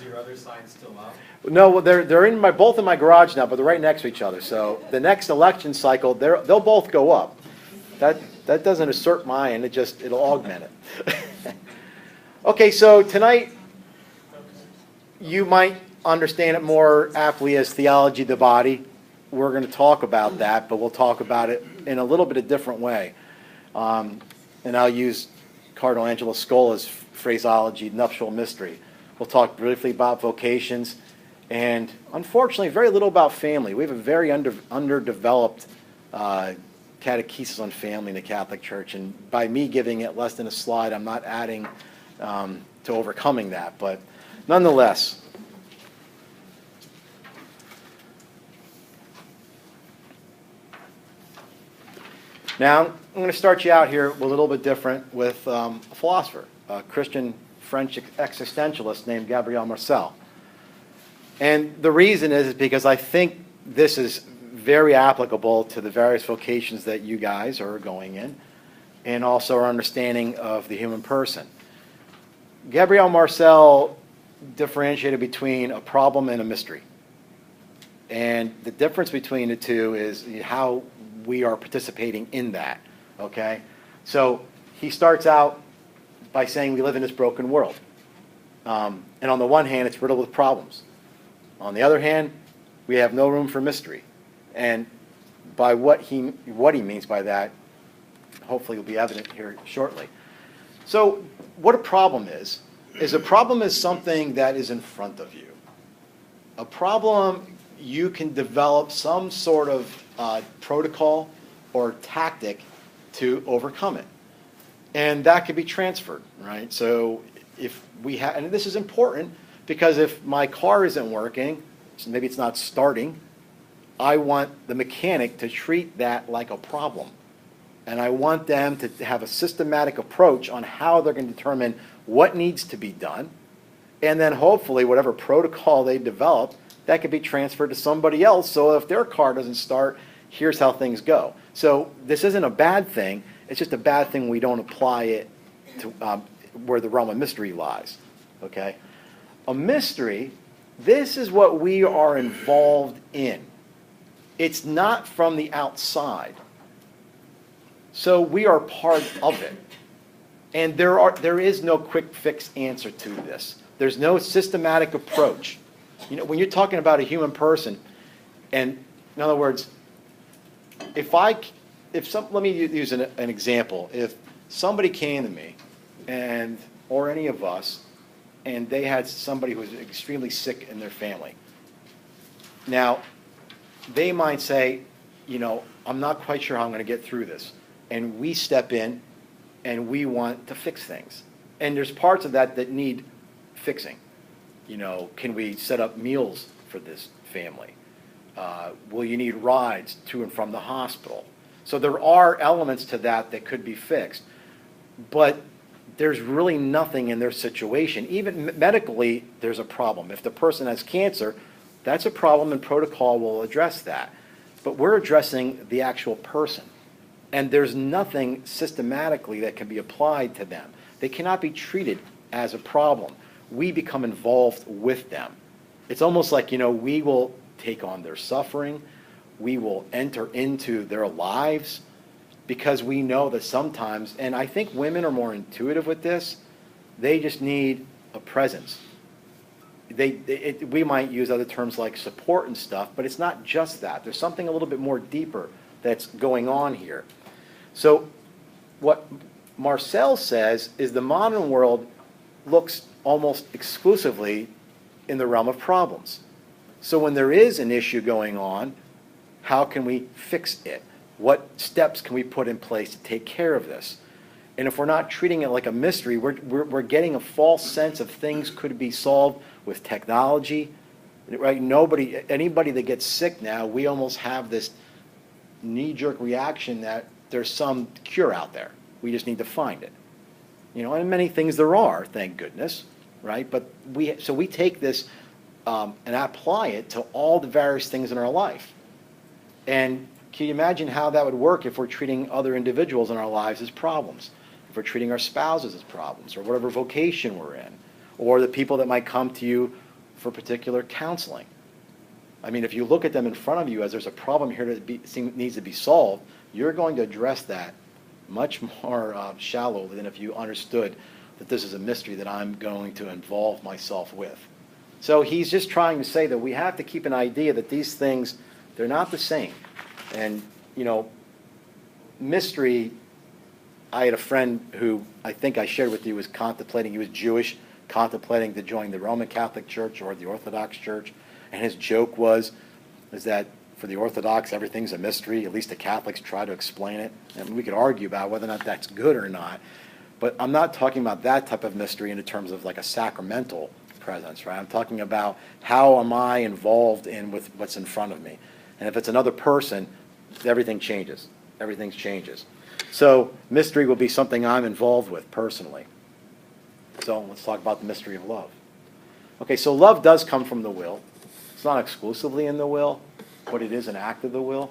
your other signs still up? No, well, they're in both in my garage now, but they're right next to each other. So the next election cycle, they'll both go up. That doesn't assert mine. It'll augment it. Okay, so tonight you might understand it more aptly as theology of the body. We're going to talk about that, but we'll talk about it in a little bit of different way. And I'll use Cardinal Angelo Scola's phraseology, nuptial mystery. We'll talk briefly about vocations, and unfortunately, very little about family. We have a very underdeveloped catechesis on family in the Catholic Church, and by me giving it less than a slide, I'm not adding to overcoming that, but nonetheless. Now, I'm going to start you out here a little bit different with a philosopher, a Christian French existentialist named Gabriel Marcel. And the reason is because I think this is very applicable to the various vocations that you guys are going in, and also our understanding of the human person. Gabriel Marcel differentiated between a problem and a mystery. And the difference between the two is how we are participating in that, okay? So he starts out by saying we live in this broken world. And on the one hand, it's riddled with problems. On the other hand, we have no room for mystery. And by what he means by that, hopefully will be evident here shortly. So what a problem is a problem is something that is in front of you. A problem, you can develop some sort of protocol or tactic to overcome it. And that can be transferred, right? So if we have, and this is important because if my car isn't working, so maybe it's not starting, I want the mechanic to treat that like a problem. And I want them to have a systematic approach on how they're going to determine what needs to be done. And then hopefully whatever protocol they develop, that could be transferred to somebody else. So if their car doesn't start, here's how things go. So this isn't a bad thing. It's just a bad thing we don't apply it to where the realm of mystery lies. Okay? A mystery, this is what we are involved in. It's not from the outside. So we are part of it. And there is no quick fix answer to this. There's no systematic approach. You know, when you're talking about a human person, and in other words, let me use an example. If somebody came to me, or any of us, and they had somebody who was extremely sick in their family. Now, they might say, I'm not quite sure how I'm going to get through this. And we step in, and we want to fix things. And there's parts of that need fixing. Can we set up meals for this family? Will you need rides to and from the hospital? So there are elements to that could be fixed. But there's really nothing in their situation. Even medically, there's a problem. If the person has cancer, that's a problem, and protocol will address that. But we're addressing the actual person. And there's nothing systematically that can be applied to them. They cannot be treated as a problem. We become involved with them. It's almost like, we will take on their suffering. We will enter into their lives because we know that sometimes, and I think women are more intuitive with this, they just need a presence. We might use other terms like support and stuff, but it's not just that. There's something a little bit more deeper that's going on here. So what Marcel says is the modern world looks almost exclusively in the realm of problems. So when there is an issue going on, how can we fix it? What steps can we put in place to take care of this? And if we're not treating it like a mystery, we're getting a false sense of things could be solved with technology. Right? Anybody that gets sick now, we almost have this knee-jerk reaction that there's some cure out there. We just need to find it. And many things there are, thank goodness, right? But we take this and apply it to all the various things in our life. And can you imagine how that would work if we're treating other individuals in our lives as problems? If we're treating our spouses as problems, or whatever vocation we're in, or the people that might come to you for particular counseling. I mean, if you look at them in front of you as there's a problem here that needs to be solved, you're going to address that much more shallowly than if you understood that this is a mystery that I'm going to involve myself with. So he's just trying to say that we have to keep an idea that these things, they're not the same. And, you know, mystery, I had a friend who I think I shared with you was contemplating, he was Jewish, contemplating to join the Roman Catholic Church or the Orthodox Church. And his joke is that for the Orthodox, everything's a mystery. At least the Catholics try to explain it. And we could argue about whether or not that's good or not. But I'm not talking about that type of mystery in terms of like a sacramental presence, right? I'm talking about how am I involved with what's in front of me. And if it's another person, everything changes. Everything changes. So mystery will be something I'm involved with personally. So let's talk about the mystery of love. Okay, so love does come from the will. It's not exclusively in the will, but it is an act of the will.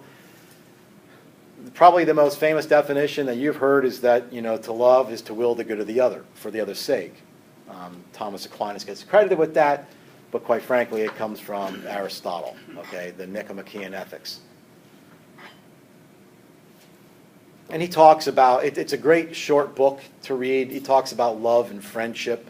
Probably the most famous definition that you've heard is that, you know, to love is to will the good of the other for the other's sake. Thomas Aquinas gets credited with that, but quite frankly, it comes from Aristotle, okay, the Nicomachean Ethics. And he talks about, it's a great short book to read. He talks about love and friendship.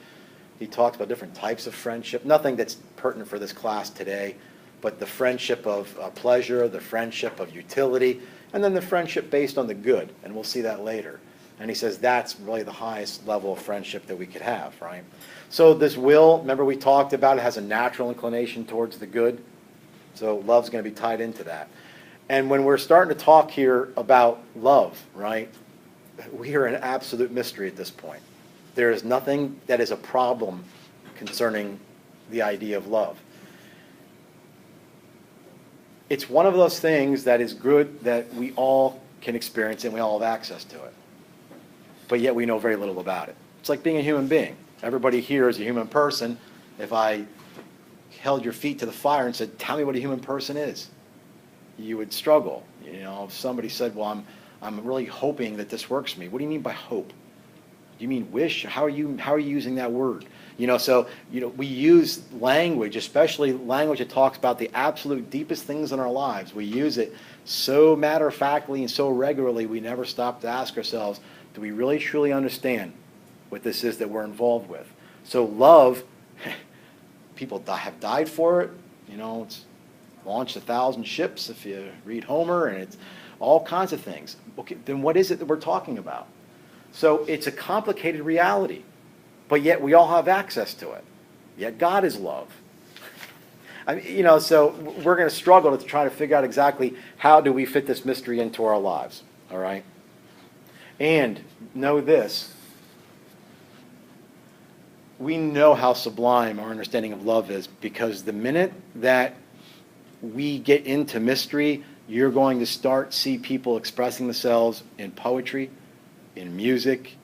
He talks about different types of friendship. Nothing that's pertinent for this class today, but the friendship of pleasure, the friendship of utility, and then the friendship based on the good. And we'll see that later. And he says that's really the highest level of friendship that we could have, right? So this will, remember we talked about it, has a natural inclination towards the good. So love's going to be tied into that. And when we're starting to talk here about love, right, we are an absolute mystery at this point. There is nothing that is a problem concerning the idea of love. It's one of those things that is good that we all can experience and we all have access to it. But yet we know very little about it. It's like being a human being. Everybody here is a human person. If I held your feet to the fire and said, tell me what a human person is, you would struggle. You know, if somebody said, well, I'm really hoping that this works for me. What do you mean by hope? Do you mean wish? How are you using that word? You know, so, you know, we use language, especially language that talks about the absolute deepest things in our lives. We use it so matter-of-factly and so regularly, we never stop to ask ourselves, do we really truly understand what this is that we're involved with? So love, people have died for it. You know, it's launched 1,000 ships if you read Homer, and it's all kinds of things. Okay, then what is it that we're talking about? So it's a complicated reality, but yet we all have access to it. Yet God is love. I mean, you know, so we're going to struggle to try to figure out exactly how do we fit this mystery into our lives, all right? And know this, we know how sublime our understanding of love is, because the minute that we get into mystery, you're going to start see people expressing themselves in poetry, in music,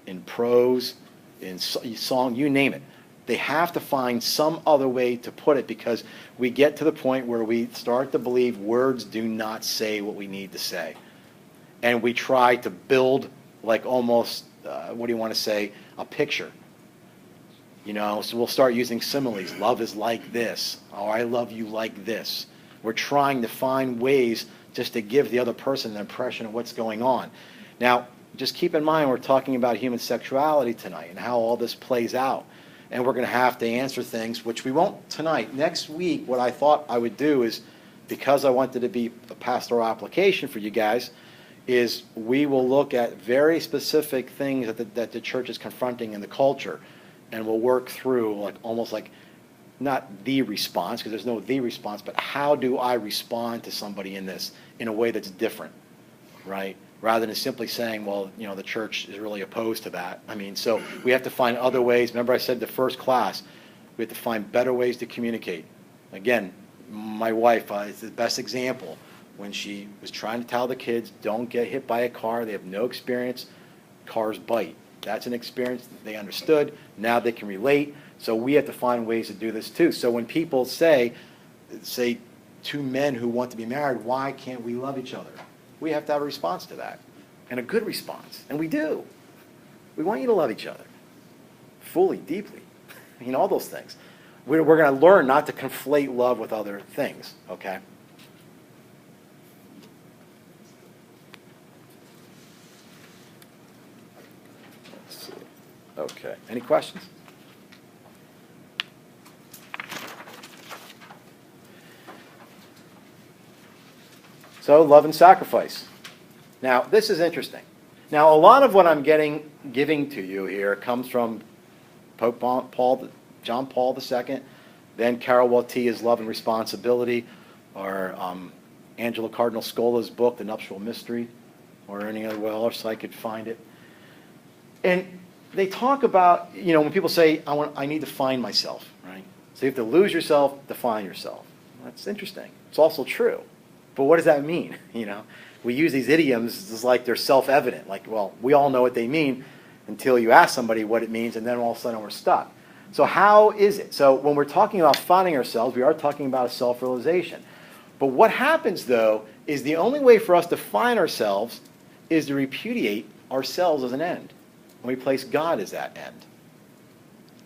in prose, in song, you name it. They have to find some other way to put it, because we get to the point where we start to believe words do not say what we need to say. And we try to build like almost, what do you want to say, a picture. You know, so we'll start using similes. Love is like this. Oh, I love you like this. We're trying to find ways just to give the other person an impression of what's going on. Now, just keep in mind we're talking about human sexuality tonight and how all this plays out. And we're going to have to answer things, which we won't tonight. Next week, what I thought I would do is, because I wanted to be a pastoral application for you guys, is we will look at very specific things that the church is confronting in the culture. And we'll work through like almost like not the response, because there's no the response, but how do I respond to somebody in this in a way that's different, right? Rather than simply saying, well, you know, the church is really opposed to that. I mean, so we have to find other ways. Remember I said the first class, we have to find better ways to communicate. Again, my wife is the best example. When she was trying to tell the kids, don't get hit by a car, they have no experience, cars bite. That's an experience they understood. Now they can relate. So we have to find ways to do this too. So when people say two men who want to be married, why can't we love each other? We have to have a response to that, and a good response. And we do. We want you to love each other fully, deeply. You know, all those things. we're going to learn not to conflate love with other things, okay? Let's see. Okay. Any questions? So, love and sacrifice. Now, this is interesting. Now, a lot of what I'm giving to you here comes from Pope John Paul II, then Carol Wattia's Love and Responsibility, or Angela Cardinal Scola's book, The Nuptial Mystery, or any other way else I could find it. And they talk about, when people say, I need to find myself, right? So you have to lose yourself to find yourself. That's interesting. It's also true. But what does that mean? We use these idioms as like they're self-evident. Like, well, we all know what they mean until you ask somebody what it means, and then all of a sudden we're stuck. So how is it? So when we're talking about finding ourselves, we are talking about a self-realization. But what happens, though, is the only way for us to find ourselves is to repudiate ourselves as an end. And we place God as that end.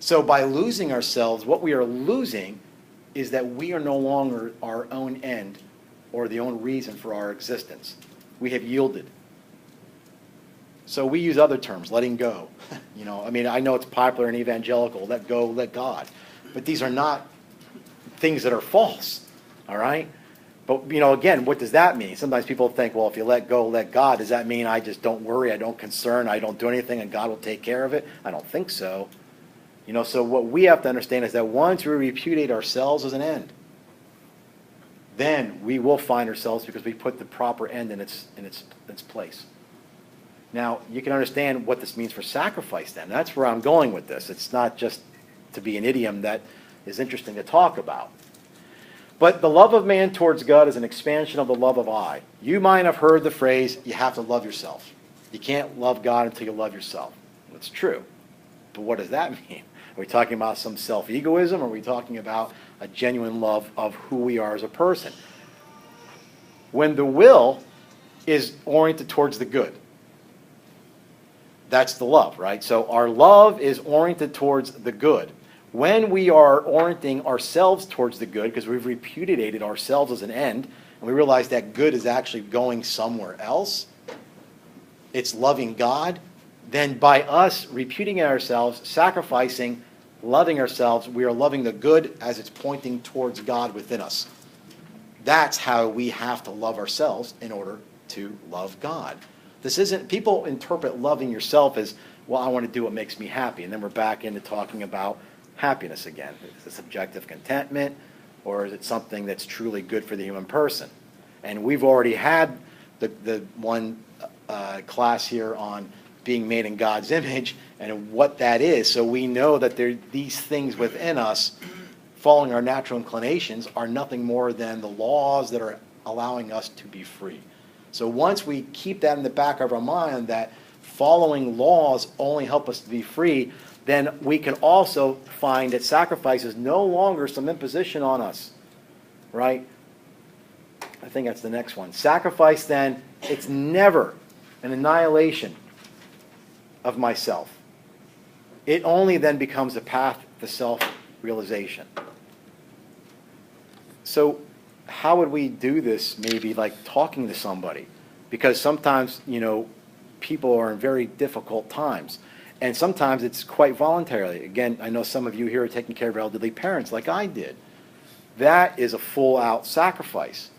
So by losing ourselves, what we are losing is that we are no longer our own end or the only reason for our existence. We have yielded. So we use other terms, letting go. I know it's popular in evangelical, let go, let God. But these are not things that are false, all right? But, again, what does that mean? Sometimes people think, well, if you let go, let God, does that mean I just don't worry, I don't concern, I don't do anything, and God will take care of it? I don't think so. So what we have to understand is that once we repudiate ourselves as an end, then we will find ourselves because we put the proper end in its place. Now, you can understand what this means for sacrifice then. That's where I'm going with this. It's not just to be an idiom that is interesting to talk about. But the love of man towards God is an expansion of the love of I. You might have heard the phrase, you have to love yourself. You can't love God until you love yourself. It's true. But what does that mean? Are we talking about some self-egoism, or are we talking about a genuine love of who we are as a person? When the will is oriented towards the good, that's the love, right? So our love is oriented towards the good. When we are orienting ourselves towards the good, because we've repudiated ourselves as an end, and we realize that good is actually going somewhere else, it's loving God, then by us repudiating ourselves, sacrificing, loving ourselves, we are loving the good as it's pointing towards God within us. That's how we have to love ourselves in order to love God. This isn't, people interpret loving yourself as, well, I want to do what makes me happy. And then we're back into talking about happiness again. Is it subjective contentment, or is it something that's truly good for the human person? And we've already had the one class here on being made in God's image and what that is. So we know that these things within us, following our natural inclinations, are nothing more than the laws that are allowing us to be free. So once we keep that in the back of our mind, that following laws only help us to be free, then we can also find that sacrifice is no longer some imposition on us, right? I think that's the next one. Sacrifice, then, it's never an annihilation of myself. It only then becomes a path to self-realization. So how would we do this, maybe like talking to somebody? Because sometimes, people are in very difficult times. And sometimes it's quite voluntarily. Again, I know some of you here are taking care of elderly parents like I did. That is a full-out sacrifice.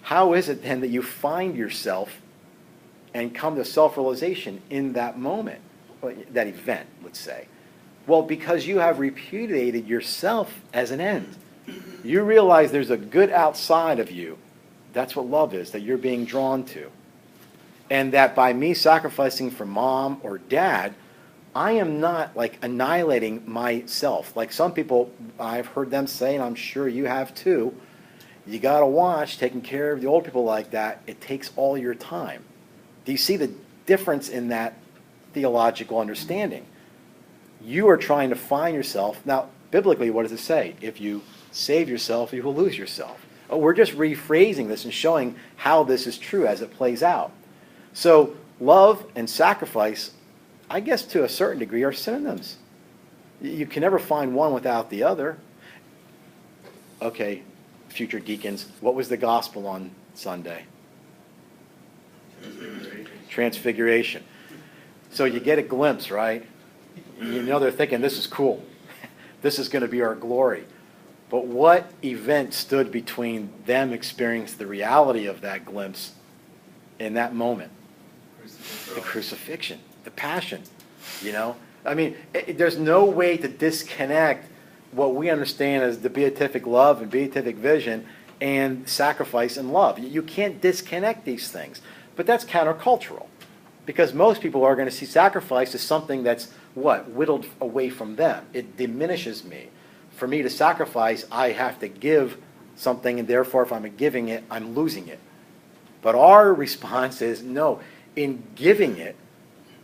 How is it then that you find yourself and come to self-realization in that moment, that event, let's say? Well, because you have repudiated yourself as an end. You realize there's a good outside of you. That's what love is, that you're being drawn to. And that by me sacrificing for mom or dad, I am not like annihilating myself. Like some people, I've heard them say, and I'm sure you have too, you got to watch taking care of the old people like that. It takes all your time. Do you see the difference in that theological understanding? You are trying to find yourself. Now, biblically, what does it say? If you save yourself, you will lose yourself. Oh, we're just rephrasing this and showing how this is true as it plays out. So love and sacrifice, I guess to a certain degree, are synonyms. You can never find one without the other. Okay, future deacons, what was the gospel on Sunday? Transfiguration. So you get a glimpse, right? You know they're thinking, this is cool. This is going to be our glory. But what event stood between them experiencing the reality of that glimpse in that moment? The crucifixion, the passion, you know? I mean, there's no way to disconnect what we understand as the beatific love and beatific vision and sacrifice and love. You can't disconnect these things. But that's countercultural, because most people are going to see sacrifice as something that's, what, whittled away from them. It diminishes me. For me to sacrifice, I have to give something, and therefore if I'm giving it, I'm losing it. But our response is, no, in giving it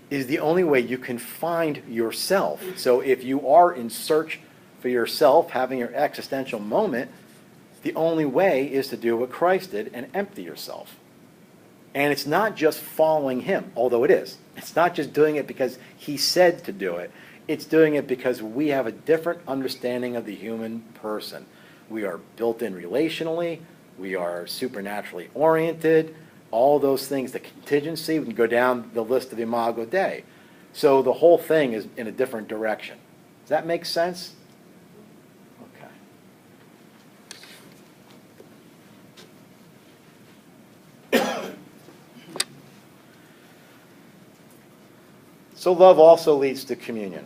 is the only way you can find yourself. So if you are in search for yourself, having your existential moment, the only way is to do what Christ did and empty yourself. And it's not just following him, although it is. It's not just doing it because he said to do it. It's doing it because we have a different understanding of the human person. We are built in relationally. We are supernaturally oriented. All those things, the contingency, we can go down the list of Imago Dei. So the whole thing is in a different direction. Does that make sense? So love also leads to communion.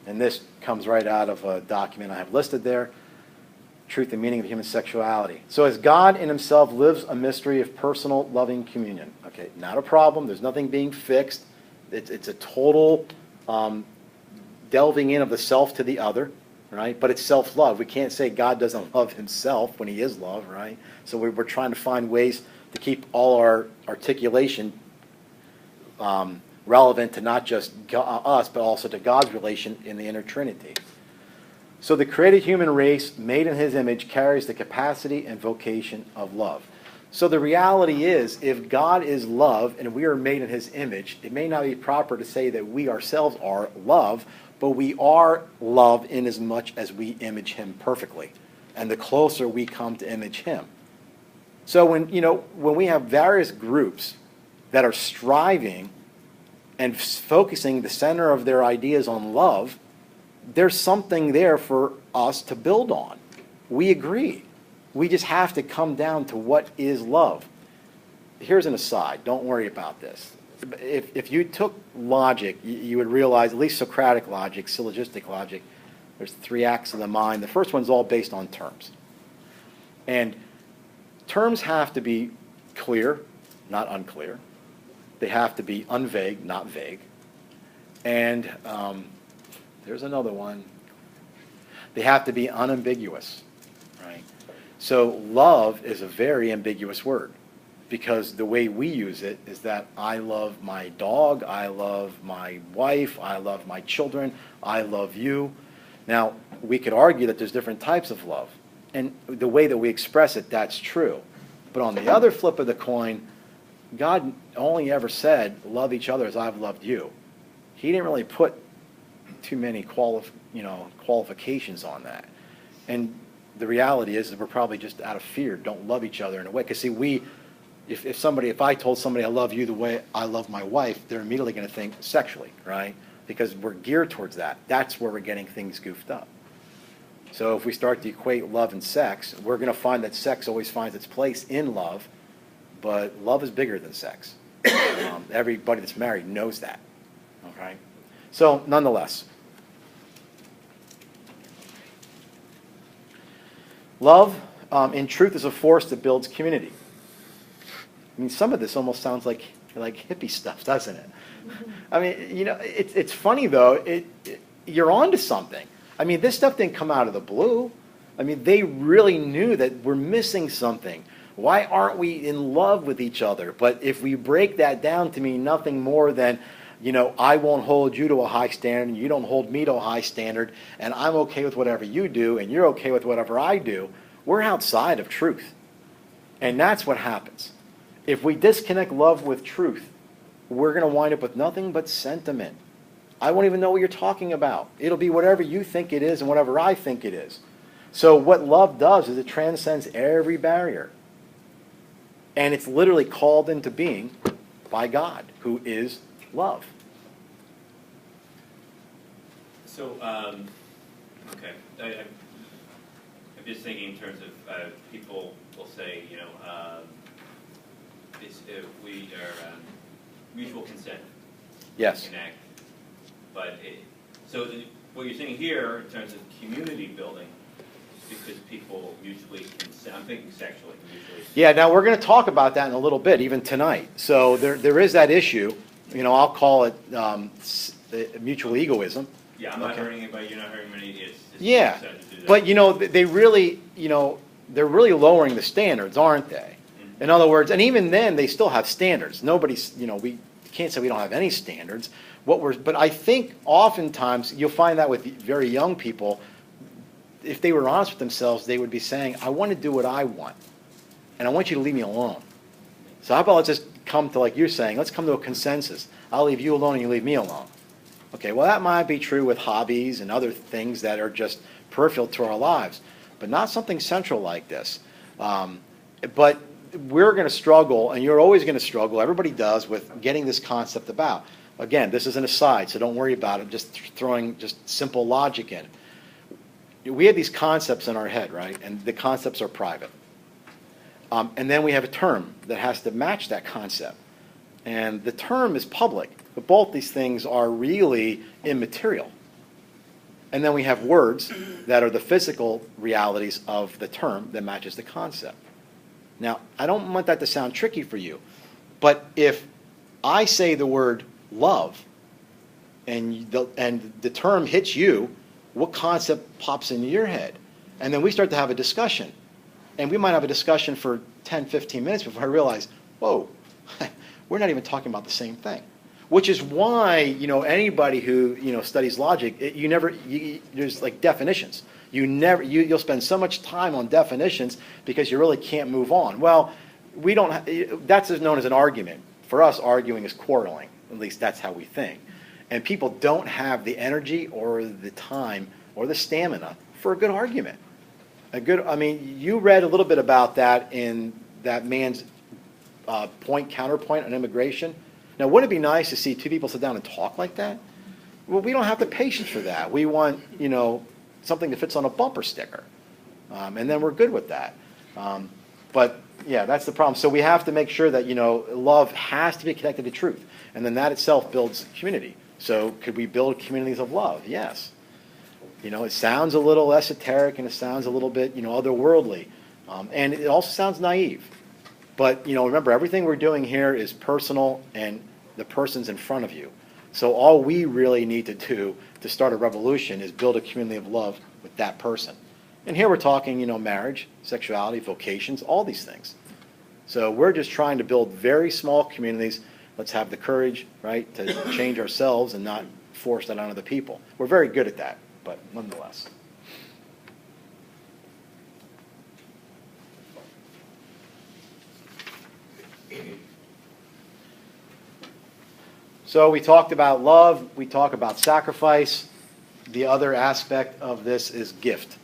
And this comes right out of a document I have listed there, Truth and Meaning of Human Sexuality. So as God in himself lives a mystery of personal loving communion. Okay, not a problem. There's nothing being fixed. It's a total delving in of the self to the other, right? But it's self-love. We can't say God doesn't love himself when he is love, right? So we're trying to find ways to keep all our articulation relevant to not just us, but also to God's relation in the inner Trinity. So the created human race, made in his image, carries the capacity and vocation of love. So the reality is, if God is love and we are made in his image, it may not be proper to say that we ourselves are love, but we are love in as much as we image him perfectly. And the closer we come to image him. So when we have various groups that are striving and focusing the center of their ideas on love, there's something there for us to build on. We agree. We just have to come down to what is love. Here's an aside. Don't worry about this. If you took logic, you would realize, at least Socratic logic, syllogistic logic, there's 3 acts of the mind. The first one's all based on terms. And terms have to be clear, not unclear. They have to be unvague, not vague. And there's another one. They have to be unambiguous, right? So love is a very ambiguous word, because the way we use it is that I love my dog, I love my wife, I love my children, I love you. Now, we could argue that there's different types of love. And the way that we express it, that's true. But on the other flip of the coin, God only ever said, love each other as I've loved you. He didn't really put too many qualifications on that. And the reality is that we're probably just out of fear, don't love each other in a way. Because see, if I told somebody I love you the way I love my wife, they're immediately going to think sexually, right? Because we're geared towards that. That's where we're getting things goofed up. So if we start to equate love and sex, we're going to find that sex always finds its place in love, but love is bigger than sex. Everybody that's married knows that. Okay? So nonetheless, love, in truth, is a force that builds community. I mean, some of this almost sounds like hippie stuff, doesn't it? I mean, it's funny though. You're onto something. I mean, this stuff didn't come out of the blue. I mean, they really knew that we're missing something. Why aren't we in love with each other? But if we break that down to mean nothing more than, I won't hold you to a high standard, and you don't hold me to a high standard, and I'm okay with whatever you do, and you're okay with whatever I do, we're outside of truth. And that's what happens. If we disconnect love with truth, we're going to wind up with nothing but sentiment. I won't even know what you're talking about. It'll be whatever you think it is and whatever I think it is. So what love does is it transcends every barrier. And it's literally called into being by God, who is love. So, okay, I'm just thinking in terms of people will say, we are mutual consent. Yes. Enact. But what you're saying here in terms of community building is because people mutually consent. I'm thinking sexually, mutually. Yeah, now we're going to talk about that in a little bit, even tonight. So there is that issue. I'll call it mutual egoism. Yeah, I'm not hurting anybody. You're not hurting anybody. It's yeah, but they really, they're really lowering the standards, aren't they? In other words, and even then, they still have standards. Nobody's, we can't say we don't have any standards. But I think oftentimes you'll find that with very young people, if they were honest with themselves, they would be saying, I want to do what I want, and I want you to leave me alone. So how about let's just come to, like you're saying, let's come to a consensus. I'll leave you alone and you leave me alone. Okay, well, that might be true with hobbies and other things that are just peripheral to our lives, but not something central like this. But we're going to struggle, and you're always going to struggle, everybody does, with getting this concept about. Again, this is an aside, so don't worry about it, just throwing just simple logic in. We have these concepts in our head, right? And the concepts are private. And then we have a term that has to match that concept. And the term is public, but both these things are really immaterial. And then we have words that are the physical realities of the term that matches the concept. Now, I don't want that to sound tricky for you, but if I say the word love and the term hits you, what concept pops into your head? And then we start to have a discussion. And we might have a discussion for 10, 15 minutes before I realize, whoa, we're not even talking about the same thing. Which is why, anybody who, studies logic, there's like definitions. You'll spend so much time on definitions because you really can't move on. Well, that's known as an argument. For us, arguing is quarreling. At least that's how we think. And people don't have the energy or the time or the stamina for a good argument. You read a little bit about that in that man's counterpoint on immigration. Now, wouldn't it be nice to see two people sit down and talk like that? Well, we don't have the patience for that. We want, something that fits on a bumper sticker. And then we're good with that. But, yeah, that's the problem. So we have to make sure that, love has to be connected to truth. And then that itself builds community. So could we build communities of love? Yes. It sounds a little esoteric and it sounds a little bit, otherworldly. And it also sounds naive. But, remember, everything we're doing here is personal and the person's in front of you. So all we really need to do to start a revolution is build a community of love with that person. And here we're talking, marriage, sexuality, vocations, all these things. So we're just trying to build very small communities. Let's have the courage, right, to change ourselves and not force that on other people. We're very good at that, but nonetheless. So we talked about love, we talked about sacrifice. The other aspect of this is gift.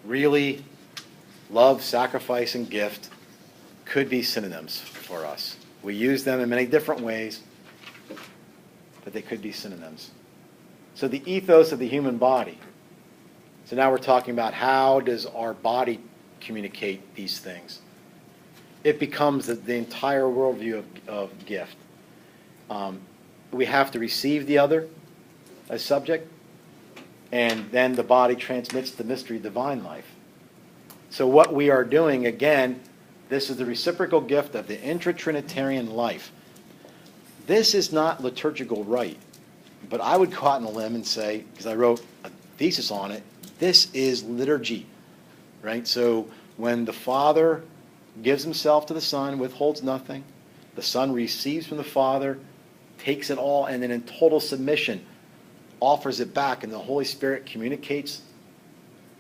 Really, love, sacrifice, and gift could be synonyms for us. We use them in many different ways, but they could be synonyms. So the ethos of the human body. So now we're talking about how does our body communicate these things. It becomes the entire worldview of gift. We have to receive the other as subject, and then the body transmits the mystery of divine life. So what we are doing, again, this is the reciprocal gift of the intra-Trinitarian life. This is not liturgical rite, but I would go out on a limb and say, because I wrote a thesis on it, this is liturgy, right? So when the Father gives himself to the Son, withholds nothing, the Son receives from the Father, takes it all, and then in total submission offers it back, and the Holy Spirit communicates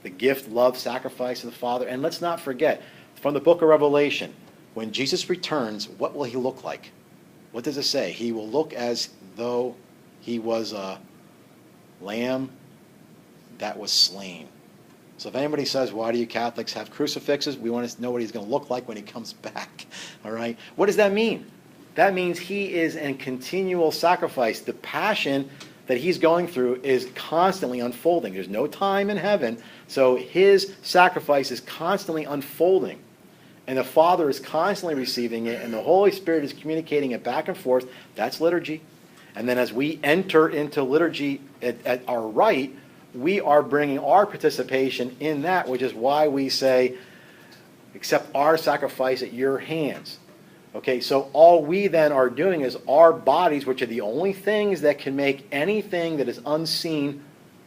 the gift, love, sacrifice of the Father. And let's not forget, from the book of Revelation, when Jesus returns, what will he look like? What does it say? He will look as though he was Lamb that was slain. So if anybody says, why do you Catholics have crucifixes? We want to know what he's going to look like when he comes back. All right? What does that mean? That means he is in continual sacrifice. The passion that he's going through is constantly unfolding. There's no time in heaven, so his sacrifice is constantly unfolding. And the Father is constantly receiving it, and the Holy Spirit is communicating it back and forth. That's liturgy. And then as we enter into liturgy at our right, we are bringing our participation in that, which is why we say, accept our sacrifice at your hands. Okay, so all we then are doing is our bodies, which are the only things that can make anything that is unseen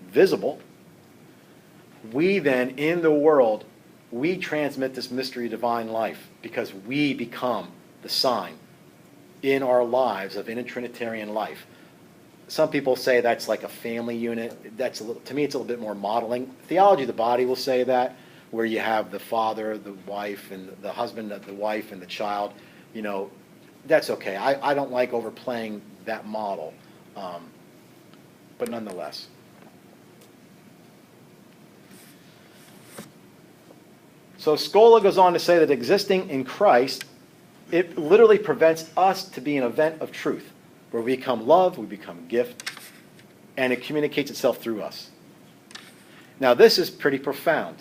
visible, we then, in the world, we transmit this mystery of divine life because we become the sign in our lives of intertrinitarian life. Some people say that's like a family unit. That's a little, to me, it's a little bit more modeling. Theology of the body will say that, where you have the father, the wife, and the husband, the wife, and the child. You know, that's okay. I don't like overplaying that model, but nonetheless. So Scola goes on to say that existing in Christ, it literally prevents us to be an event of truth, where we become love, we become gift, and it communicates itself through us. Now this is pretty profound.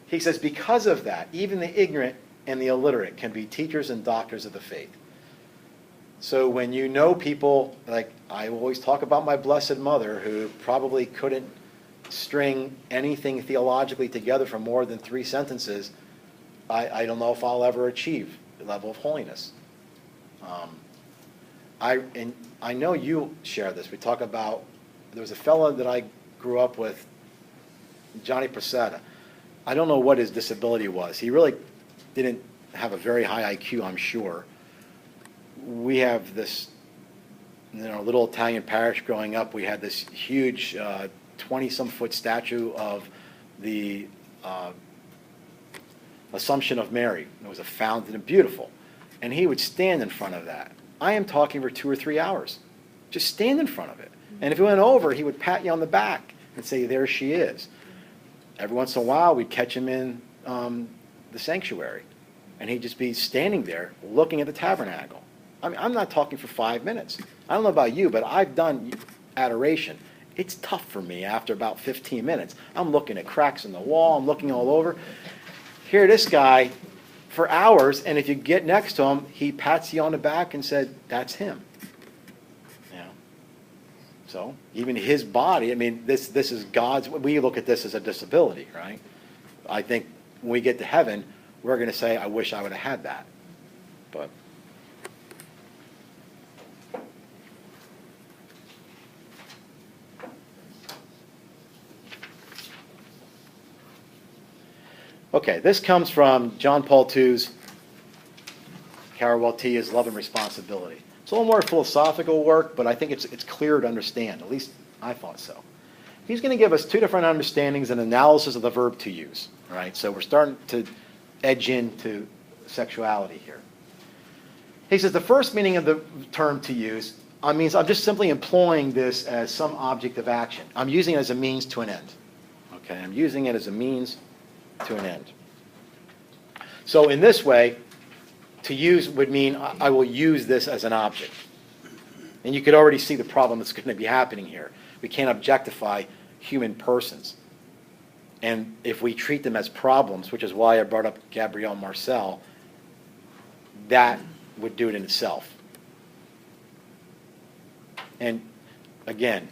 He says, because of that, even the ignorant and the illiterate can be teachers and doctors of the faith. So when you know people, like I always talk about my Blessed Mother, who probably couldn't string anything theologically together for more than 3 sentences, I don't know if I'll ever achieve the level of holiness. I know you share this. We talk about, there was a fellow that I grew up with, Johnny Prasada. I don't know what his disability was. He really didn't have a very high IQ, I'm sure. We have this, in our little Italian parish growing up, we had this huge 20-some foot statue of the Assumption of Mary. It was a fountain and beautiful. And he would stand in front of that. I am talking for 2 or 3 hours. Just stand in front of it. And if he went over, he would pat you on the back and say, there she is. Every once in a while, we'd catch him in the sanctuary. And he'd just be standing there looking at the tabernacle. I mean, I'm not talking for 5 minutes. I don't know about you, but I've done adoration. It's tough for me after about 15 minutes. I'm looking at cracks in the wall. I'm looking all over. Here, this guy, for hours, and if you get next to him, he pats you on the back and said, that's him. You know? So, even his body, I mean, this is God's, we look at this as a disability, right? I think when we get to heaven, we're going to say, I wish I would have had that. But okay, this comes from John Paul II's Caraweltia's Love and Responsibility. It's a little more philosophical work, but I think it's clear to understand. At least I thought so. He's going to give us 2 different understandings and analysis of the verb to use. All right, so we're starting to edge into sexuality here. He says the first meaning of the term to use means I'm just simply employing this as some object of action. I'm using it as a means to an end. Okay, I'm using it as a means to an end. So in this way, to use would mean I will use this as an object. And you could already see the problem that's going to be happening here. We can't objectify human persons. And if we treat them as problems, which is why I brought up Gabrielle Marcel, that would do it in itself. And again,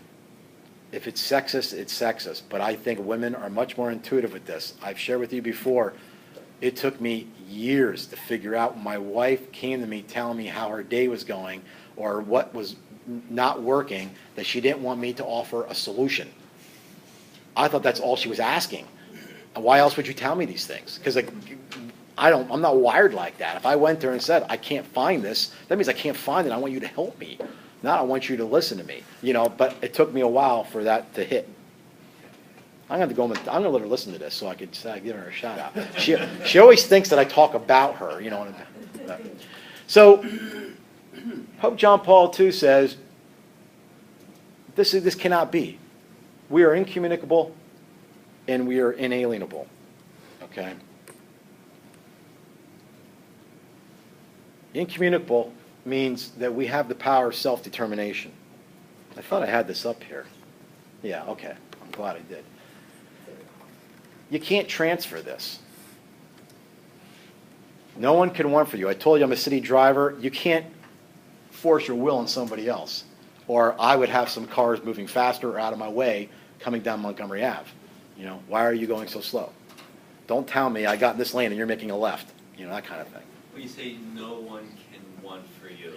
if it's sexist, it's sexist. But I think women are much more intuitive with this. I've shared with you before, it took me years to figure out when my wife came to me telling me how her day was going or what was not working, that she didn't want me to offer a solution. I thought that's all she was asking. And why else would you tell me these things? Because I'm not wired like that. If I went there and said, I can't find this, that means I can't find it. I want you to help me. Not I want you to listen to me. You know, but it took me a while for that to hit. I'm going to let her listen to this so I could give her a shout out. She always thinks that I talk about her, you know. So Pope John Paul II says, this cannot be. We are incommunicable and we are inalienable, okay? Incommunicable means that we have the power of self-determination. I thought I had this up here. Yeah, okay. I'm glad I did. You can't transfer this. No one can want for you. I told you I'm a city driver. You can't force your will on somebody else. Or I would have some cars moving faster or out of my way coming down Montgomery Ave. You know, why are you going so slow? Don't tell me I got in this lane and you're making a left. You know, that kind of thing. When you say no one can want for you.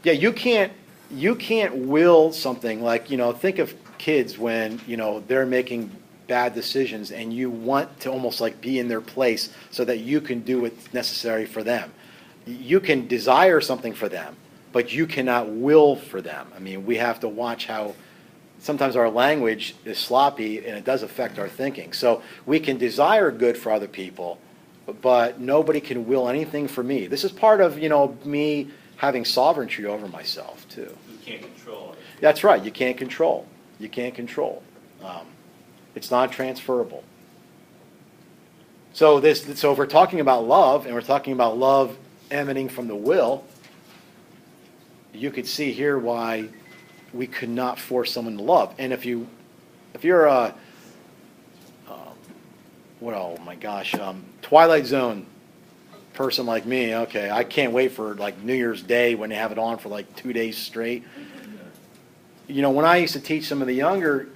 Yeah, you can't will something like, you know, think of kids when, you know, they're making bad decisions and you want to almost like be in their place so that you can do what's necessary for them. You can desire something for them, but you cannot will for them. I mean, we have to watch how sometimes our language is sloppy and it does affect our thinking. So we can desire good for other people, but nobody can will anything for me. This is part of, you know, me having sovereignty over myself too. You can't control it. That's right. You can't control. You can't control. It's not transferable. So if we're talking about love, and we're talking about love emanating from the will, you could see here why we could not force someone to love. And if you're a oh my gosh, Twilight Zone person like me, okay, I can't wait for like New Year's Day when they have it on for like 2 days straight. You know, when I used to teach some of the younger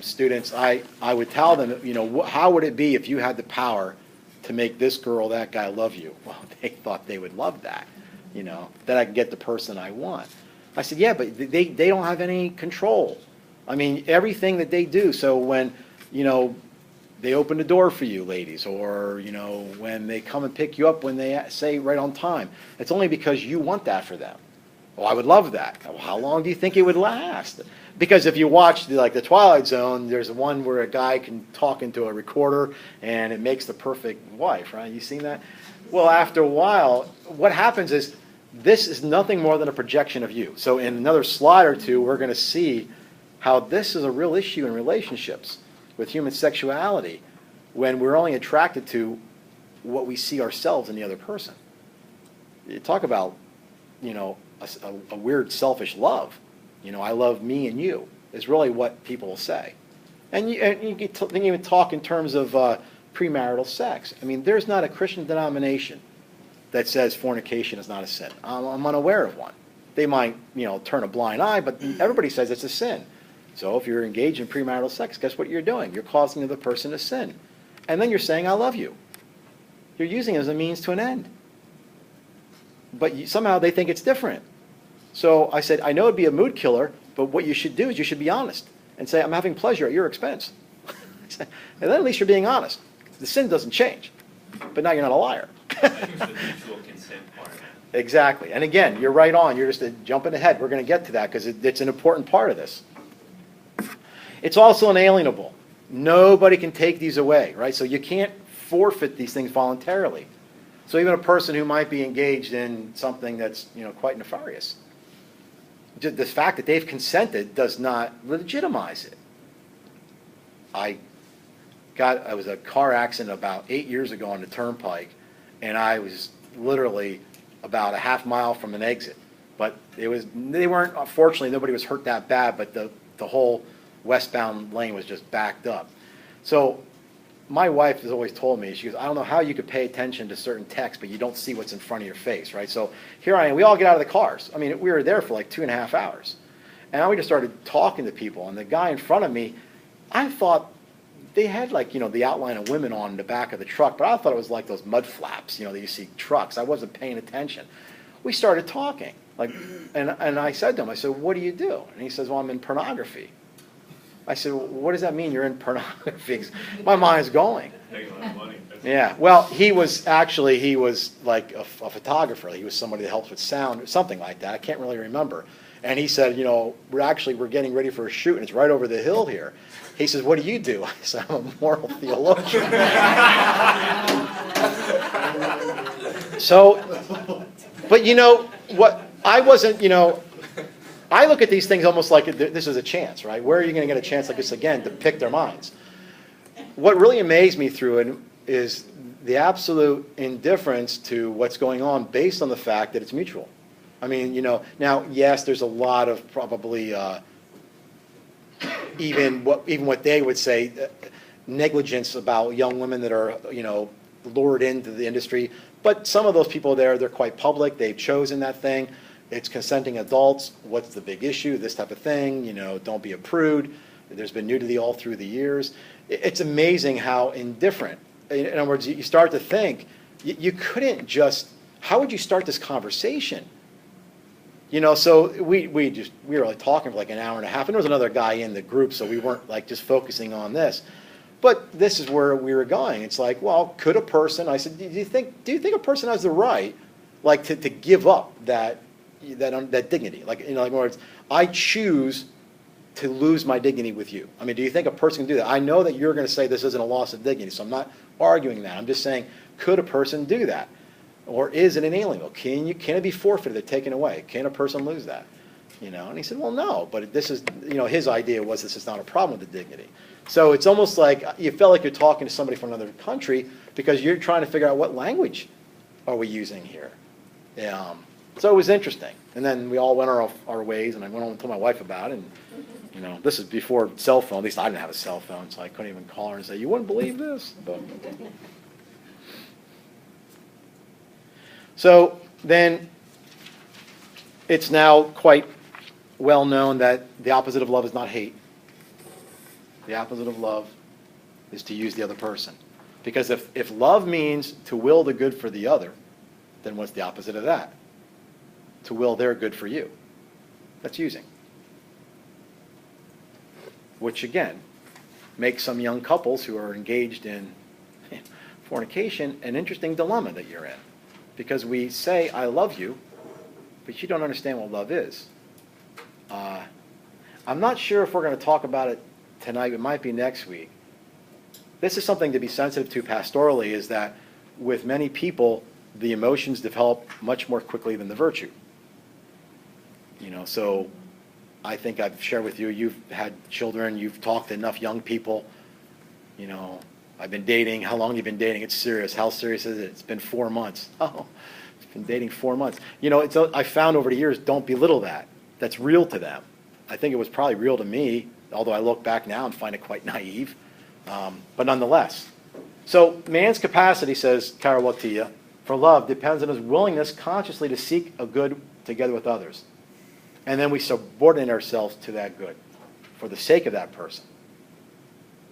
students, I would tell them, you know, how would it be if you had the power to make this girl, that guy love you? Well, they thought they would love that, you know, that I can get the person I want. I said, yeah, but they don't have any control. I mean, everything that they do. So when, you know, they open the door for you, ladies, or, you know, when they come and pick you up when they say right on time, it's only because you want that for them. Well, I would love that. Well, how long do you think it would last? Because if you watch the Twilight Zone, there's one where a guy can talk into a recorder and it makes the perfect wife, right? You seen that? Well, after a while, what happens is this is nothing more than a projection of you. So in another slide or two, we're going to see how this is a real issue in relationships with human sexuality when we're only attracted to what we see ourselves in the other person. You talk about, you know, a weird selfish love. You know, I love me and you is really what people will say. And you can even talk in terms of premarital sex. I mean, there's not a Christian denomination that says fornication is not a sin. I'm unaware of one. They might, you know, turn a blind eye, but everybody says it's a sin. So if you're engaged in premarital sex, guess what you're doing? You're causing the other person to sin. And then you're saying, I love you. You're using it as a means to an end. But somehow they think it's different. So I said, I know it'd be a mood killer, but what you should do is you should be honest and say, I'm having pleasure at your expense. And then at least you're being honest. The sin doesn't change, but now you're not a liar. I think the mutual consent part of it. Exactly. And again, you're right on. You're just jumping ahead. We're going to get to that because it's an important part of this. It's also inalienable. Nobody can take these away, right? So you can't forfeit these things voluntarily. So even a person who might be engaged in something that's, you know, quite nefarious, the fact that they've consented does not legitimize it. I was a car accident about 8 years ago on the turnpike, and I was literally about a half mile from an exit. But they weren't, unfortunately, nobody was hurt that bad, but the whole westbound lane was just backed up. So my wife has always told me, she goes, I don't know how you could pay attention to certain text, but you don't see what's in front of your face, right? So here I am. We all get out of the cars. I mean, we were there for like 2.5 hours. And we just started talking to people. And the guy in front of me, I thought they had like, you know, the outline of women on the back of the truck, but I thought it was like those mud flaps, you know, that you see trucks. I wasn't paying attention. We started talking. And I said to him, I said, what do you do? And he says, well, I'm in pornography. I said, well, what does that mean you're in pornography? My mind's going. Yeah, well, he was like a photographer. He was somebody that helps with sound or something like that. I can't really remember. And he said, you know, we're getting ready for a shoot, and it's right over the hill here. He says, what do you do? I said, I'm a moral theologian. So, but you know, what, I wasn't, you know, I look at these things almost like this is a chance, right? Where are you going to get a chance like this again to pick their minds? What really amazed me through it is the absolute indifference to what's going on based on the fact that it's mutual. I mean, now, yes, there's a lot of probably even what they would say negligence about young women that are, lured into the industry. But some of those people there, they're quite public. They've chosen that thing. It's consenting adults. What's the big issue? This type of thing. Don't be a prude. There's been nudity all through the years. It's amazing how indifferent. In other words, you start to think, you couldn't just, how would you start this conversation? So we were like talking for like an hour and a half, and there was another guy in the group, so we weren't like just focusing on this. But this is where we were going. It's like, well, could a person, I said, do you think a person has the right, like, to give up that dignity? Like, in other words, I choose to lose my dignity with you. I mean, do you think a person can do that? I know that you're going to say this isn't a loss of dignity, so I'm not arguing that. I'm just saying, could a person do that? Or is it inalienable? Can it be forfeited or taken away? Can a person lose that? And he said, well, no, but this is, his idea was this is not a problem with the dignity. So it's almost like you felt like you're talking to somebody from another country because you're trying to figure out what language are we using here. So it was interesting. And then we all went our ways, and I went home and told my wife about it. And, this is before cell phone. At least I didn't have a cell phone, so I couldn't even call her and say, you wouldn't believe this. But, so then it's now quite well known that the opposite of love is not hate. The opposite of love is to use the other person. Because if love means to will the good for the other, then what's the opposite of that? To will their good for you. That's using. Which, again, makes some young couples who are engaged in fornication an interesting dilemma that you're in. Because we say, I love you, but you don't understand what love is. I'm not sure if we're going to talk about it tonight. It might be next week. This is something to be sensitive to pastorally, is that with many people, the emotions develop much more quickly than the virtue. So I think I've shared with you, you've had children, you've talked to enough young people. I've been dating. How long have you been dating? It's serious. How serious is it? It's been 4 months. Oh, it's been dating 4 months. I found over the years, don't belittle that. That's real to them. I think it was probably real to me, although I look back now and find it quite naive. But nonetheless. So man's capacity, says Karawatiya, for love depends on his willingness consciously to seek a good together with others. And then we subordinate ourselves to that good for the sake of that person,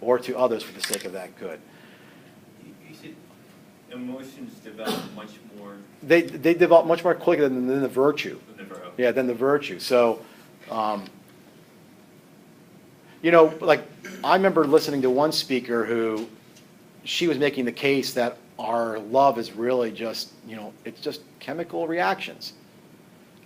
or to others for the sake of that good. You said emotions develop much more. They develop much more quickly than the virtue. Okay. Yeah, than the virtue. So, like I remember listening to one speaker who, she was making the case that our love is really just, it's just chemical reactions.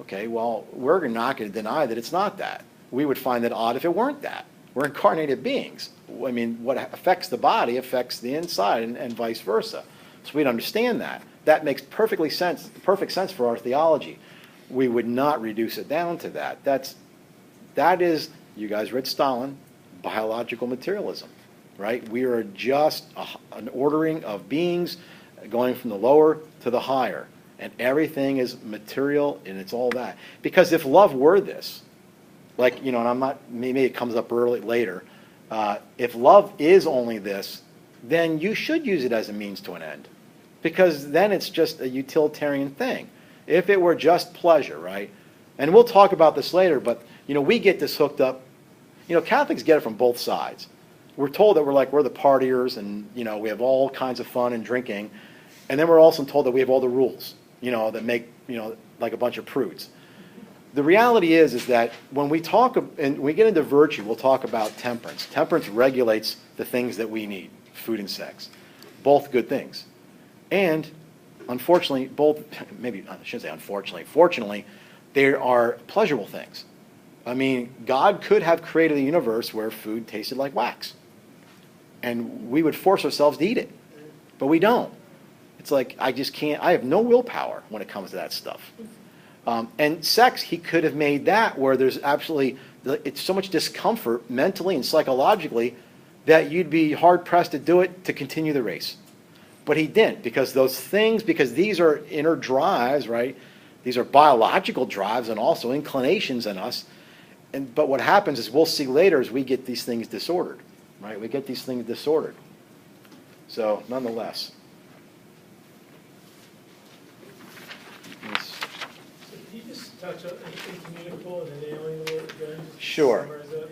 Okay, well, we're not going to deny that it's not that. We would find it odd if it weren't that. We're incarnated beings. I mean, what affects the body affects the inside, and vice versa. So we'd understand that. That makes perfect sense for our theology. We would not reduce it down to that. That is, you guys read Stalin, biological materialism, right? We are just an ordering of beings going from the lower to the higher. And everything is material, and it's all that. Because if love were this, like, and I'm not, maybe it comes up later, if love is only this, then you should use it as a means to an end. Because then it's just a utilitarian thing. If it were just pleasure, right? And we'll talk about this later, but, we get this hooked up. Catholics get it from both sides. We're told that we're the partiers, and, we have all kinds of fun and drinking. And then we're also told that we have all the rules, that make, like a bunch of prudes. The reality is that when we talk, and we get into virtue, we'll talk about temperance. Temperance regulates the things that we need, food and sex. Both good things. And, unfortunately, maybe I shouldn't say unfortunately, fortunately, they are pleasurable things. I mean, God could have created a universe where food tasted like wax. And we would force ourselves to eat it. But we don't. It's like, I just can't, I have no willpower when it comes to that stuff. And sex, he could have made that where there's absolutely, it's so much discomfort mentally and psychologically that you'd be hard-pressed to do it to continue the race. But he didn't, because those things, because these are inner drives, right? These are biological drives and also inclinations in us. But what happens is, we'll see later, is we get these things disordered, right? We get these things disordered. So, nonetheless. So can you just touch on incommunicable and inalienable again? Sure. Summarize that?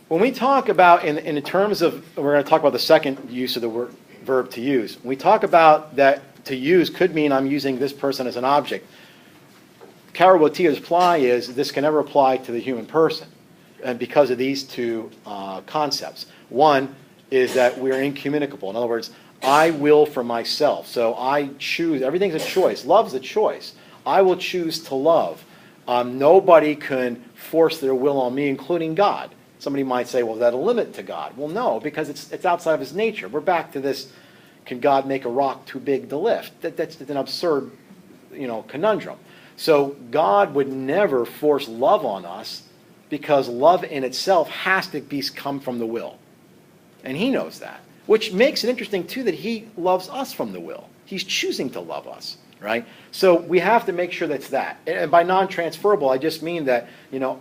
When we talk about, in terms of, we're going to talk about the second use of the verb to use. When we talk about that to use could mean I'm using this person as an object. Karabotia's apply is this can never apply to the human person, and because of these two concepts. One is that we're incommunicable. In other words, I will for myself. So I choose. Everything's a choice. Love's a choice. I will choose to love. Nobody can force their will on me, including God. Somebody might say, well, is that a limit to God? Well, no, because it's outside of his nature. We're back to this, can God make a rock too big to lift? That's an absurd, conundrum. So God would never force love on us, because love in itself has to come from the will. And he knows that, which makes it interesting, too, that he loves us from the will. He's choosing to love us, right? So we have to make sure that's that. And by non-transferable, I just mean that,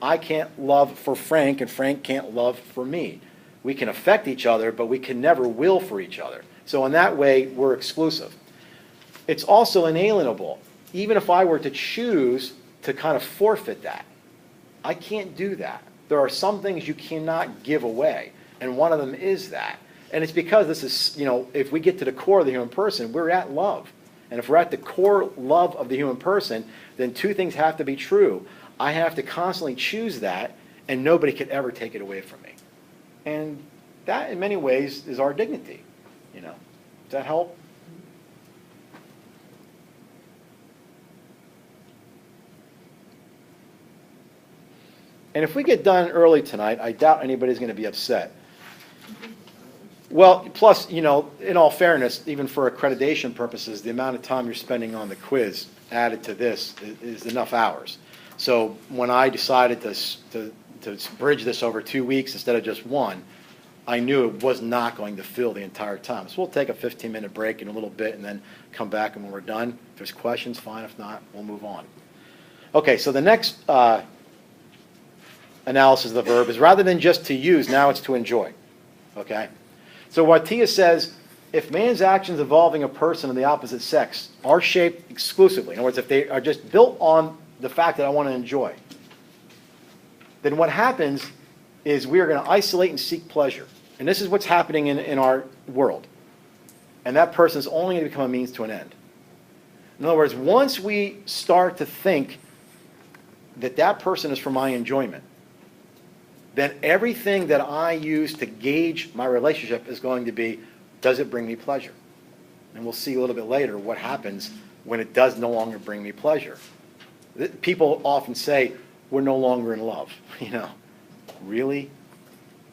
I can't love for Frank and Frank can't love for me. We can affect each other, but we can never will for each other. So in that way, we're exclusive. It's also inalienable. Even if I were to choose to kind of forfeit that, I can't do that. There are some things you cannot give away, and one of them is that. And it's because this is, if we get to the core of the human person, we're at love. And if we're at the core love of the human person, then two things have to be true. I have to constantly choose that, and nobody could ever take it away from me. And that, in many ways, is our dignity. Does that help? And if we get done early tonight, I doubt anybody's going to be upset. Well, plus, in all fairness, even for accreditation purposes, the amount of time you're spending on the quiz added to this is enough hours. So when I decided to bridge this over 2 weeks instead of just one, I knew it was not going to fill the entire time. So we'll take a 15-minute break in a little bit and then come back, and when we're done, if there's questions, fine. If not, we'll move on. Okay, so the next analysis of the verb is, rather than just to use, now it's to enjoy. Okay? So Watia says, if man's actions involving a person of the opposite sex are shaped exclusively, in other words, if they are just built on the fact that I want to enjoy, then what happens is we are going to isolate and seek pleasure. And this is what's happening in our world. And that person is only going to become a means to an end. In other words, once we start to think that that person is for my enjoyment, then everything that I use to gauge my relationship is going to be, does it bring me pleasure? And we'll see a little bit later what happens when it does no longer bring me pleasure. People often say, we're no longer in love. Really?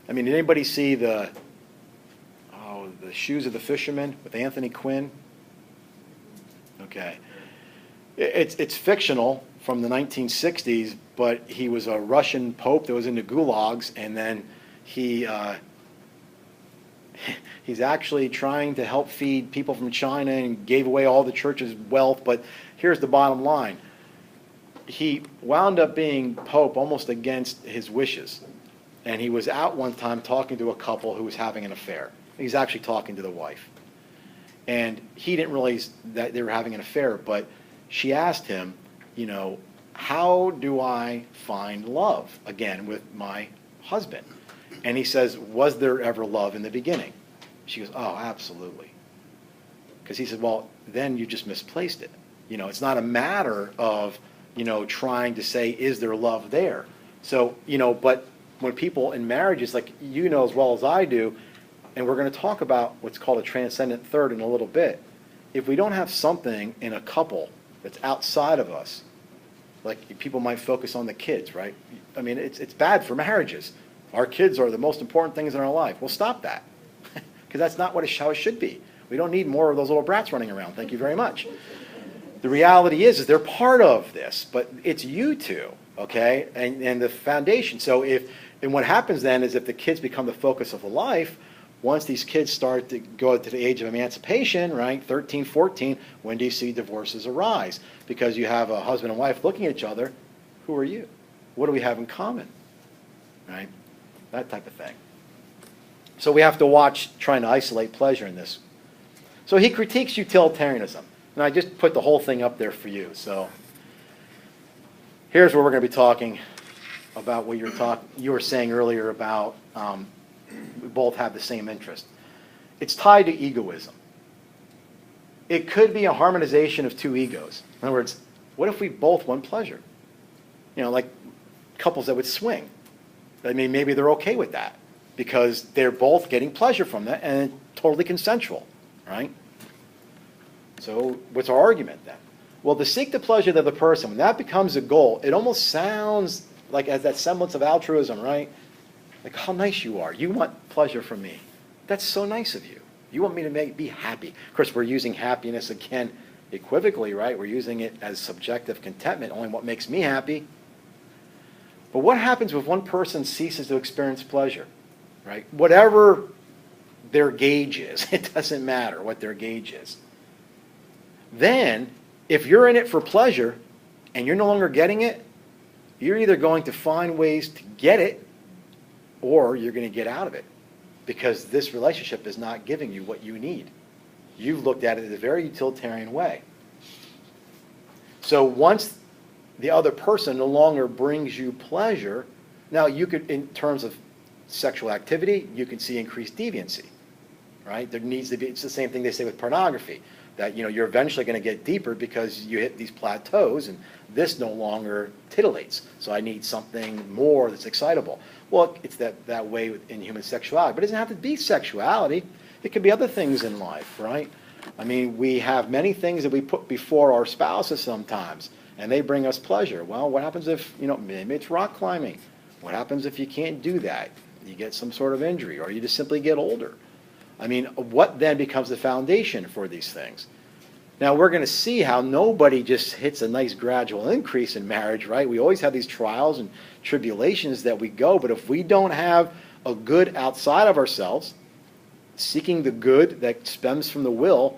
I mean, did anybody see the Shoes of the Fisherman with Anthony Quinn? Okay. It's fictional from the 1960s, but he was a Russian pope that was into gulags, and then he's actually trying to help feed people from China and gave away all the church's wealth. But here's the bottom line. He wound up being pope almost against his wishes. And he was out one time talking to a couple who was having an affair. He's actually talking to the wife. And he didn't realize that they were having an affair, but she asked him, how do I find love again with my husband? And he says, was there ever love in the beginning? She goes, oh, absolutely. Because he said, well, then you just misplaced it. It's not a matter of, trying to say, is there love there? So, but when people in marriages, like as well as I do, and we're going to talk about what's called a transcendent third in a little bit, if we don't have something in a couple that's outside of us, like people might focus on the kids, right? I mean, it's bad for marriages. Our kids are the most important things in our life. Well, stop that, because that's not how it should be. We don't need more of those little brats running around. Thank you very much. The reality is they're part of this, but it's you two, okay, and the foundation. So and what happens then is if the kids become the focus of the life, once these kids start to go to the age of emancipation, right, 13, 14, when do you see divorces arise? Because you have a husband and wife looking at each other. Who are you? What do we have in common? Right? That type of thing. So we have to watch trying to isolate pleasure in this. So he critiques utilitarianism. And I just put the whole thing up there for you. So here's where we're going to be talking about what you were saying earlier about we both have the same interest. It's tied to egoism. It could be a harmonization of two egos. In other words, what if we both want pleasure? Like couples that would swing. I mean, maybe they're okay with that because they're both getting pleasure from that and it's totally consensual, right? So what's our argument then? Well, to seek the pleasure of the person, when that becomes a goal, it almost sounds like as that semblance of altruism, right? Like how nice you are. You want pleasure from me. That's so nice of you. You want me to be happy. Of course, we're using happiness again equivocally, right? We're using it as subjective contentment, only what makes me happy. But what happens if one person ceases to experience pleasure, right? Whatever their gauge is, it doesn't matter what their gauge is. Then, if you're in it for pleasure and you're no longer getting it, you're either going to find ways to get it or you're going to get out of it because this relationship is not giving you what you need. You've looked at it in a very utilitarian way. So once the other person no longer brings you pleasure, now you could, in terms of sexual activity, you can see increased deviancy, right? There needs to be, it's the same thing they say with pornography, that you're eventually going to get deeper because you hit these plateaus and this no longer titillates. So I need something more that's excitable. Well, it's that way in human sexuality. But it doesn't have to be sexuality. It could be other things in life, right? I mean, we have many things that we put before our spouses sometimes, and they bring us pleasure. Well, what happens if, maybe it's rock climbing. What happens if you can't do that? You get some sort of injury, or you just simply get older. I mean, what then becomes the foundation for these things? Now, we're going to see how nobody just hits a nice gradual increase in marriage, right? We always have these trials and tribulations that we go, but if we don't have a good outside of ourselves, seeking the good that stems from the will,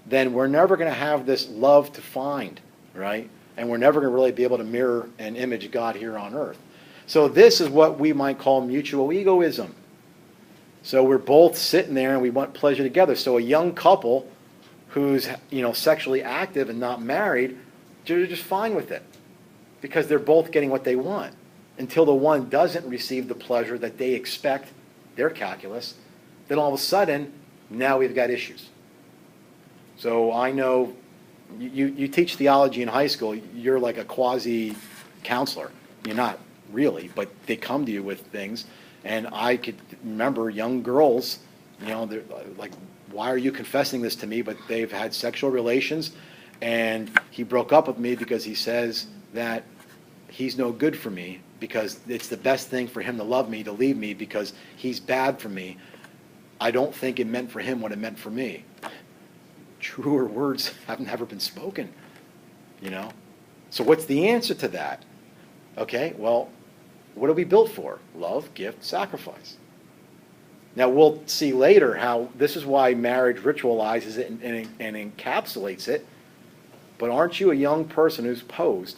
then we're never going to have this love to find, right? And we're never going to really be able to mirror and image God here on earth. So this is what we might call mutual egoism. So we're both sitting there and we want pleasure together. So a young couple who's sexually active and not married, they're just fine with it because they're both getting what they want until the one doesn't receive the pleasure that they expect, their calculus. Then all of a sudden, now we've got issues. So I know you teach theology in high school, you're like a quasi-counselor. You're not really, but they come to you with things. And I could remember young girls, they're like, why are you confessing this to me? But they've had sexual relations, and he broke up with me because he says that he's no good for me because it's the best thing for him to love me, to leave me because he's bad for me. I don't think it meant for him what it meant for me. Truer words have never been spoken, So what's the answer to that? Okay, well, what are we built for? Love, gift, sacrifice. Now, we'll see later how this is why marriage ritualizes it and encapsulates it. But aren't you a young person who's posed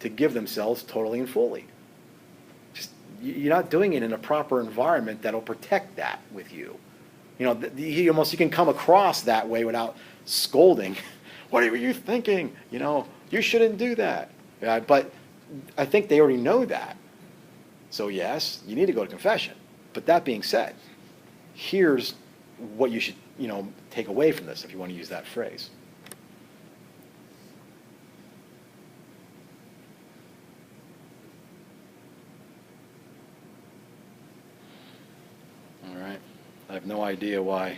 to give themselves totally and fully? Just you're not doing it in a proper environment that'll protect that with you. You can come across that way without scolding. What are you thinking? You shouldn't do that. But I think they already know that. So yes, you need to go to confession. But that being said, here's what you should, take away from this, if you want to use that phrase. All right. I have no idea why